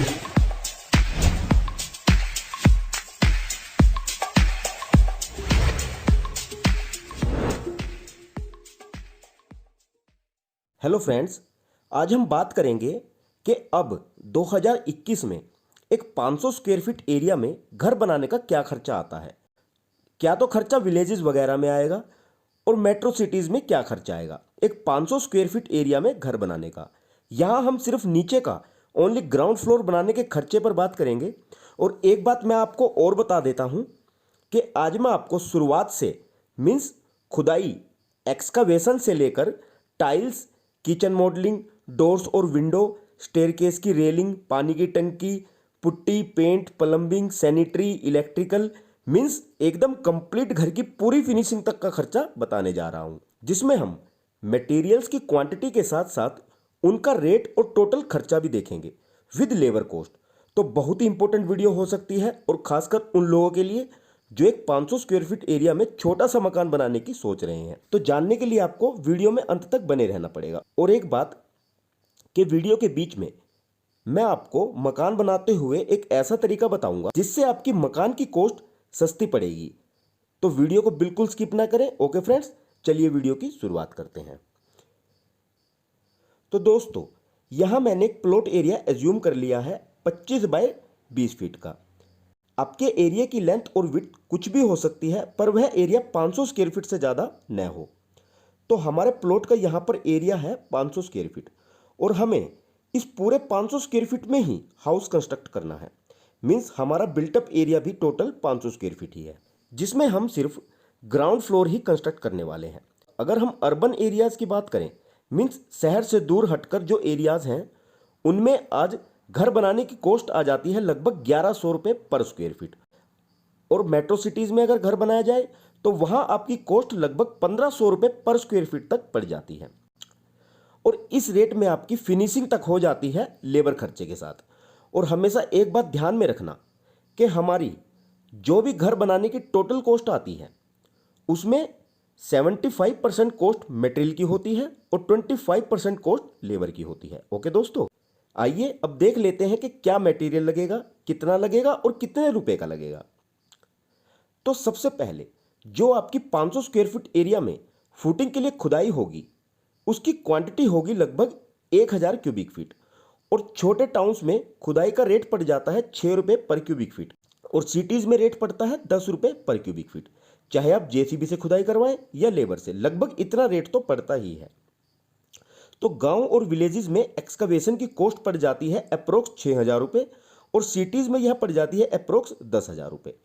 Hello friends, आज हम बात करेंगे कि अब 2021 में एक 500 स्क्वायर फीट एरिया में घर बनाने का क्या खर्चा आता है। क्या तो खर्चा विलेजेस वगैरह में आएगा और मेट्रो सिटीज़ में क्या खर्चा आएगा एक 500 स्क्वायर फीट एरिया में घर बनाने का। यहाँ हम सिर्फ नीचे का ओनली ग्राउंड फ्लोर बनाने के खर्चे पर बात करेंगे। और एक बात मैं आपको और बता देता हूँ कि आज मैं आपको शुरुआत से मीन्स खुदाई, एक्सकावेशन से लेकर टाइल्स, किचन मॉडलिंग, डोर्स और विंडो, स्टेयरकेस की रेलिंग, पानी की टंकी, putty, paint, plumbing, sanitary, electrical means एकदम कंप्लीट घर की पूरी फिनिशिंग तक का खर्चा बताने जा रहा हूं, जिसमें हम मटेरियल्स की क्वांटिटी के साथ साथ उनका रेट और टोटल खर्चा भी देखेंगे विद लेबर कॉस्ट। तो बहुत ही इंपॉर्टेंट वीडियो हो सकती है और खासकर उन लोगों के लिए जो एक 500 स्क्वायर फीट एरिया में छोटा सा मकान बनाने की सोच रहे हैं। तो जानने के लिए आपको वीडियो में अंत तक बने रहना पड़ेगा। और एक बात कि वीडियो के बीच में मैं आपको मकान बनाते हुए एक ऐसा तरीका बताऊंगा जिससे आपकी मकान की कॉस्ट सस्ती पड़ेगी। तो वीडियो को बिल्कुल स्किप ना करें। ओके फ्रेंड्स, चलिए वीडियो की शुरुआत करते हैं। तो दोस्तों, यहां मैंने एक प्लॉट एरिया एज्यूम कर लिया है 25 बाय 20 फीट का। आपके एरिया की लेंथ और विड्थ कुछ भी हो सकती है, पर वह एरिया 500 स्क्वायर फीट से ज़्यादा न हो। तो हमारे प्लॉट का यहाँ पर एरिया है 500 स्क्वायर फीट और हमें इस पूरे 500 स्क्वायर फीट में ही हाउस कंस्ट्रक्ट करना है। मीन्स हमारा बिल्टअप एरिया भी टोटल 500 स्क्वायर फीट ही है, जिसमें हम सिर्फ ग्राउंड फ्लोर ही कंस्ट्रक्ट करने वाले हैं। अगर हम अर्बन एरियाज़ की बात करें, मीन्स शहर से दूर हटकर जो एरियाज़ हैं, उनमें आज घर बनाने की कॉस्ट आ जाती है लगभग 1100 रुपये पर स्क्वायर फीट। और मेट्रो सिटीज़ में अगर घर बनाया जाए तो वहाँ आपकी कॉस्ट लगभग 1500 रुपये पर स्क्वायर फीट तक पड़ जाती है। और इस रेट में आपकी फिनिशिंग तक हो जाती है लेबर खर्चे के साथ। और हमेशा एक बात ध्यान में रखना कि हमारी जो भी घर बनाने की टोटल कॉस्ट आती है उसमें 75% कॉस्ट मटेरियल की होती है और 25% कॉस्ट लेबर की होती है। ओके दोस्तों, आइए अब देख लेते हैं कि क्या मटेरियल लगेगा, कितना लगेगा और कितने रुपए का लगेगा। तो सबसे पहले जो आपकी 500 स्क्वायर फीट एरिया में फुटिंग के लिए खुदाई होगी उसकी क्वांटिटी होगी लगभग 1000 क्यूबिक फीट। और छोटे टाउन्स में खुदाई का रेट पड़ जाता है 6 रुपये पर क्यूबिक फीट और सिटीज़ में रेट पड़ता है 10 रुपये पर क्यूबिक फीट। चाहे आप जेसीबी से खुदाई करवाएं या लेबर से, लगभग इतना रेट तो पड़ता ही है। तो गांव और विलेजेस में एक्सकवेशन की कॉस्ट पड़ जाती है अप्रोक्स 6000 रुपये और सिटीज़ में यह पड़ जाती है अप्रोक्स 10,000 रुपये।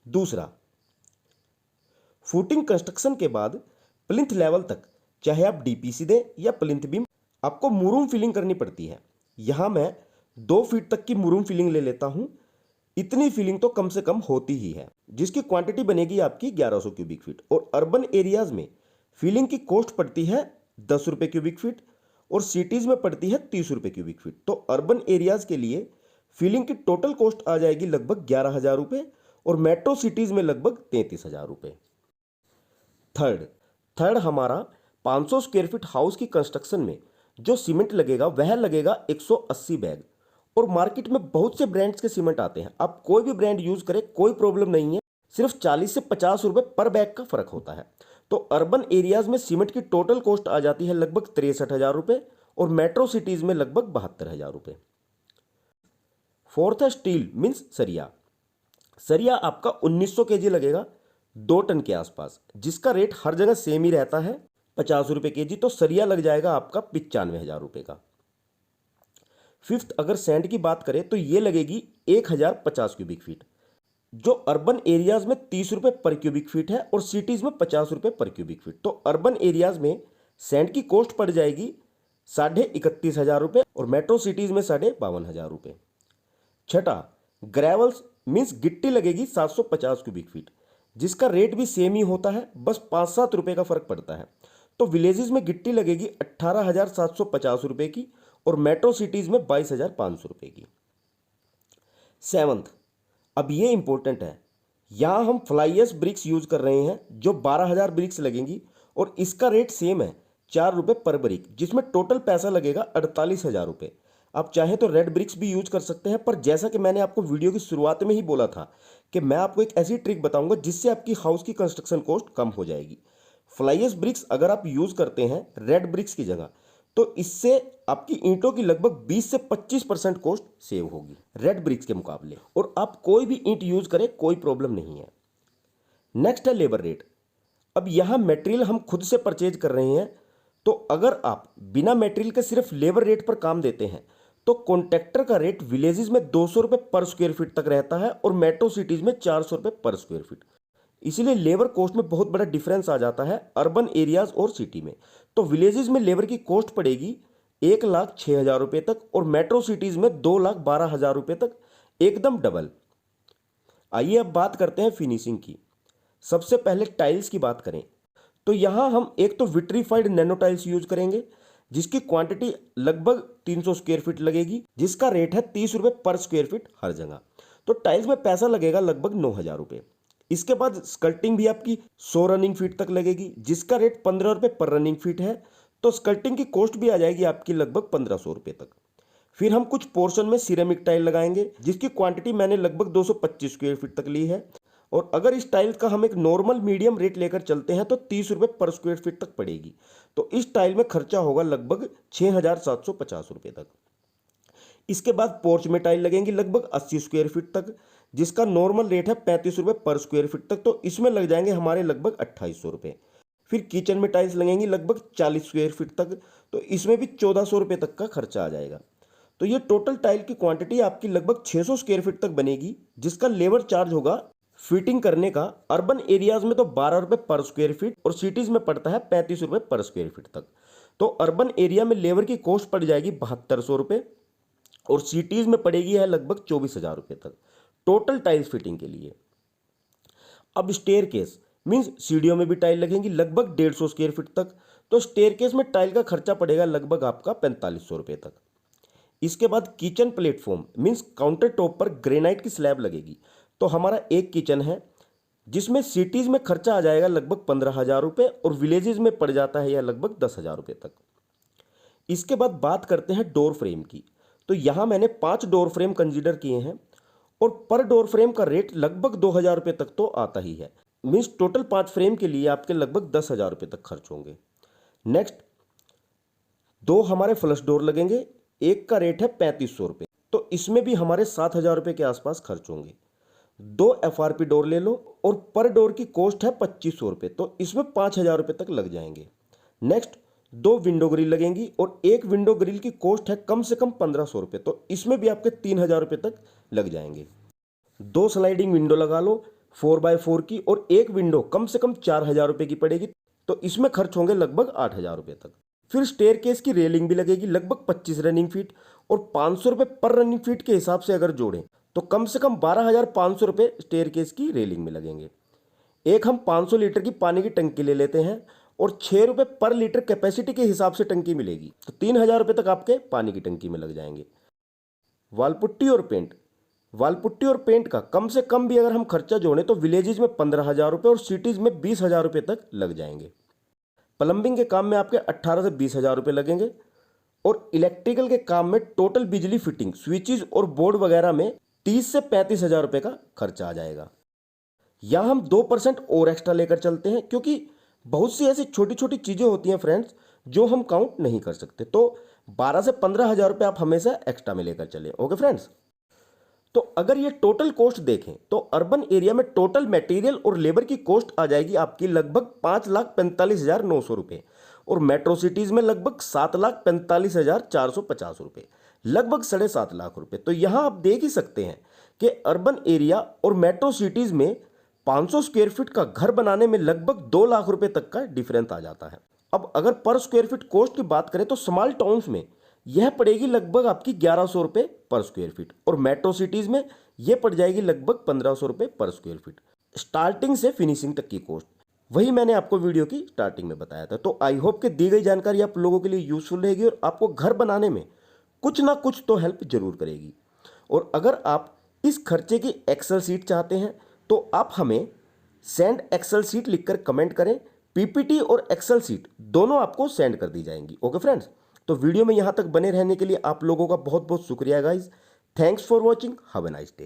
दूसरा, फुटिंग कंस्ट्रक्शन के बाद प्लिंथ लेवल तक चाहे आप डीपीसी दें या प्लिंथ बीम, आपको मुरूम फिलिंग करनी पड़ती है। यहाँ मैं 2 फीट तक की मुरूम फिलिंग ले लेता हूँ। इतनी फिलिंग तो कम से कम होती ही है, जिसकी क्वांटिटी बनेगी आपकी 1100 क्यूबिक फीट। और अर्बन एरियाज में फिलिंग की कॉस्ट पड़ती है 10 रुपये क्यूबिक फीट और सिटीज़ में पड़ती है 30 रुपये क्यूबिक फीट। तो अर्बन एरियाज़ के लिए फिलिंग की टोटल कॉस्ट आ जाएगी लगभग 11,000 रुपये और मेट्रो सिटीज़ में लगभग 33,000 रुपये। थर्ड हमारा 500 स्क्वायर फीट हाउस की कंस्ट्रक्शन में जो सीमेंट लगेगा वह लगेगा 180 बैग। और मार्केट में बहुत से ब्रांड्स के सीमेंट आते हैं, आप कोई भी ब्रांड यूज़ करें कोई प्रॉब्लम नहीं है, सिर्फ 40 से 50 रुपये पर बैग का फ़र्क होता है। तो अर्बन एरियाज़ में सीमेंट की टोटल कॉस्ट आ जाती है लगभग 63,000 रुपये और मेट्रो सिटीज़ में लगभग 72,000 रुपये। फोर्थ है स्टील मीन्स सरिया। सरिया आपका 1900 केजी लगेगा 2 टन के आसपास, जिसका रेट हर जगह सेम ही रहता है 50 रुपये केजी। तो सरिया लग जाएगा आपका 95,000 रुपये का। फिफ्थ, अगर सैंड की बात करें तो ये लगेगी 1050 क्यूबिक फीट, जो अर्बन एरियाज में 30 रुपये पर क्यूबिक फीट है और सिटीज़ में 50 रुपये पर क्यूबिक फीट। तो अर्बन एरियाज में सैंड की कॉस्ट पड़ जाएगी 31,500 रुपये और मेट्रो सिटीज़ में 52,500 रुपये। छठा, ग्रेवल्स मीन्स गिट्टी लगेगी 750 क्यूबिक फीट, जिसका रेट भी सेम ही होता है, बस 5-7 रुपये का फ़र्क पड़ता है। तो विलेजेस में गिट्टी लगेगी 18,750 रुपये की और मेट्रो सिटीज़ में 22,500 रुपये की। सेवंथ, अब ये इंपॉर्टेंट है, यहाँ हम फ्लाईएश ब्रिक्स यूज़ कर रहे हैं जो 12,000 ब्रिक्स लगेंगी और इसका रेट सेम है 4 रुपये पर ब्रिक, जिसमें टोटल पैसा लगेगा 48,000 रुपये। आप चाहें तो रेड ब्रिक्स भी यूज कर सकते हैं, पर जैसा कि मैंने आपको वीडियो की शुरुआत में ही बोला था कि मैं आपको एक ऐसी ट्रिक बताऊंगा जिससे आपकी हाउस की कंस्ट्रक्शन कॉस्ट कम हो जाएगी। फ्लाई ऐश ब्रिक्स अगर आप यूज करते हैं रेड ब्रिक्स की जगह, तो इससे आपकी ईंटों की लगभग 20 से 25% कॉस्ट सेव होगी रेड ब्रिक्स के मुकाबले, और आप कोई भी ईंट यूज करें कोई प्रॉब्लम नहीं है। नेक्स्ट है लेबर रेट। अब यहां मटेरियल हम खुद से परचेज कर रहे हैं, तो अगर आप बिना मटेरियल के सिर्फ लेबर रेट पर काम देते हैं तो कॉन्ट्रैक्टर का रेट विलेजेस में 200 रुपये पर स्क्वायर फीट तक रहता है और मेट्रो सिटीज में 400 रुपये पर स्क्वायर फीट। इसीलिए लेबर कॉस्ट में बहुत बड़ा डिफरेंस आ जाता है अर्बन एरियाज और सिटी में। तो विलेजेस में लेबर की कॉस्ट पड़ेगी 1,06,000 रुपये तक और मेट्रो सिटीज में 2,12,000 रुपये तक, एकदम डबल। आइए अब बात करते हैं फिनिशिंग की। सबसे पहले टाइल्स की बात करें तो यहां हम एक तो विट्रीफाइड नैनो टाइल्स यूज करेंगे जिसकी क्वांटिटी लगभग 300 स्क्वायर फीट लगेगी, जिसका रेट है 30 रुपये पर स्क्वायर फीट हर जगह। तो टाइल्स में पैसा लगेगा लगभग 9,000 रुपये। इसके बाद स्कल्टिंग भी आपकी 100 रनिंग फीट तक लगेगी जिसका रेट 15 रुपये पर रनिंग फीट है। तो स्कल्टिंग की कॉस्ट भी आ जाएगी आपकी लगभग 1,500 रुपये तक। फिर हम कुछ पोर्शन में सिरेमिक टाइल लगाएंगे जिसकी क्वांटिटी मैंने लगभग 225 स्क्वायर फीट तक ली है, और अगर इस टाइल का हम एक नॉर्मल मीडियम रेट लेकर चलते हैं तो 30 रुपये पर स्क्वायर फीट तक पड़ेगी। तो इस टाइल में खर्चा होगा लगभग 6,750 रुपये तक। इसके बाद पोर्च में टाइल लगेंगी लगभग 80 स्क्वायर फीट तक जिसका नॉर्मल रेट है 35 रुपये पर स्क्वायर फीट तक, तो इसमें लग जाएंगे हमारे लगभग 2,800 रुपये। फिर किचन में टाइल्स लगेंगी लगभग 40 स्क्वायर फीट तक, तो इसमें भी 1,400 रुपये तक का खर्चा आ जाएगा। तो ये टोटल टाइल की क्वांटिटी आपकी लगभग 600 स्क्वायर फीट तक बनेगी, जिसका लेबर चार्ज होगा फिटिंग करने का अर्बन एरियाज में तो 12 रुपये पर स्क्वायर फीट और सिटीज में पड़ता है 35 रुपये पर स्क्वायर फीट तक। तो अर्बन एरिया में लेबर की कॉस्ट पड़ जाएगी 7,200 रुपये और सिटीज में पड़ेगी है लगभग 24,000 रुपये तक टोटल टाइल्स फिटिंग के लिए। अब स्टेयर केस मीन्स सीढ़ियों में भी टाइल लगेंगी लगभग 150 स्क्वायर फीट तक, तो स्टेयर केस में टाइल का खर्चा पड़ेगा लगभग आपका 4,500 रुपये तक। इसके बाद kitchen platform means counter top पर ग्रेनाइट की स्लैब लगेगी। तो हमारा एक किचन है जिसमें सिटीज में खर्चा आ जाएगा लगभग 15,000 रुपये और विलेजेस में पड़ जाता है यह लगभग 10,000 रुपये तक। इसके बाद बात करते हैं डोर फ्रेम की। तो यहाँ मैंने 5 डोर फ्रेम कंसीडर किए हैं और पर डोर फ्रेम का रेट लगभग 2,000 रुपये तक तो आता ही है, मीन्स टोटल 5 फ्रेम के लिए आपके लगभग 10,000 रुपये तक खर्च होंगे। नेक्स्ट 2 हमारे फ्लश डोर लगेंगे, एक का रेट है 3,500 रुपये, तो इसमें भी हमारे 7,000 रुपये के आसपास खर्च होंगे। 2 FRP डोर ले लो और पर डोर की कॉस्ट है 2,500 रुपये, तो इसमें 5,000 रुपये तक लग जाएंगे। नेक्स्ट 2 विंडो ग्रिल लगेंगी और एक विंडो ग्रिल की कॉस्ट है कम से कम 1,500 रुपये, तो इसमें भी आपके 3,000 रुपये तक लग जाएंगे। 2 स्लाइडिंग विंडो लगा लो 4x4 की और एक विंडो कम से कम 4,000 रुपये की पड़ेगी, तो इसमें खर्च होंगे लगभग 8,000 रुपये तक। फिर स्टेयर केस की रेलिंग भी लगेगी लगभग 25 रनिंग फीट और 500 रुपये पर रनिंग फीट के हिसाब से अगर जोड़ें तो कम से कम 12,500 रुपये स्टेयर केस की रेलिंग में लगेंगे। एक हम 500 लीटर की पानी की टंकी ले लेते हैं और 6 रुपये पर लीटर कैपेसिटी के हिसाब से टंकी मिलेगी, तो 3,000 रुपये तक आपके पानी की टंकी में लग जाएंगे। वालपुट्टी और पेंट, वालपुट्टी और पेंट का कम से कम भी अगर हम खर्चा जोड़ें तो विलेजेस में 15,000 रुपये और सिटीज़ में 20,000 रुपये तक लग जाएंगे। प्लम्बिंग के काम में आपके 18 से 20,000 रुपये लगेंगे और इलेक्ट्रिकल के काम में टोटल बिजली फिटिंग स्विचेज और बोर्ड वगैरह में 30 से 35,000 रुपये का खर्चा आ जाएगा। यहाँ हम 2% और एक्स्ट्रा लेकर चलते हैं क्योंकि बहुत सी ऐसी छोटी छोटी चीज़ें होती हैं फ्रेंड्स जो हम काउंट नहीं कर सकते, तो 12 से 15,000 रुपये आप हमेशा एक्स्ट्रा में लेकर चलें। ओके फ्रेंड्स, तो अगर ये टोटल कॉस्ट देखें तो अर्बन एरिया में टोटल मटेरियल और लेबर की कॉस्ट आ जाएगी आपकी लगभग 5,45,900 रुपये और मेट्रो सिटीज़ में लगभग 7,45,450 रुपये, लगभग 7.5 लाख रुपये। तो यहाँ आप देख ही सकते हैं कि अर्बन एरिया और मेट्रो सिटीज़ में 500 स्क्वायर फीट का घर बनाने में लगभग 2 लाख रुपये तक का डिफरेंस आ जाता है। अब अगर पर स्क्वायर फीट कॉस्ट की बात करें तो स्मॉल टाउन्स में यह पड़ेगी लगभग आपकी 1,100 रुपये पर स्क्वायर फीट और मेट्रो सिटीज़ में यह पड़ जाएगी लगभग 1,500 रुपये पर स्क्वायर फीट, स्टार्टिंग से फिनिशिंग तक की कॉस्ट। वही मैंने आपको वीडियो की स्टार्टिंग में बताया था। तो आई होप कि दी गई जानकारी आप लोगों के लिए यूजफुल रहेगी और आपको घर बनाने में कुछ ना कुछ तो हेल्प जरूर करेगी। और अगर आप इस खर्चे की एक्सेल सीट चाहते हैं तो आप हमें सेंड एक्सेल सीट लिखकर कमेंट करें, पीपीटी और एक्सेल सीट दोनों आपको सेंड कर दी जाएंगी। ओके फ्रेंड्स, तो वीडियो में यहाँ तक बने रहने के लिए आप लोगों का बहुत बहुत शुक्रिया guys. Thanks for watching, have a nice day.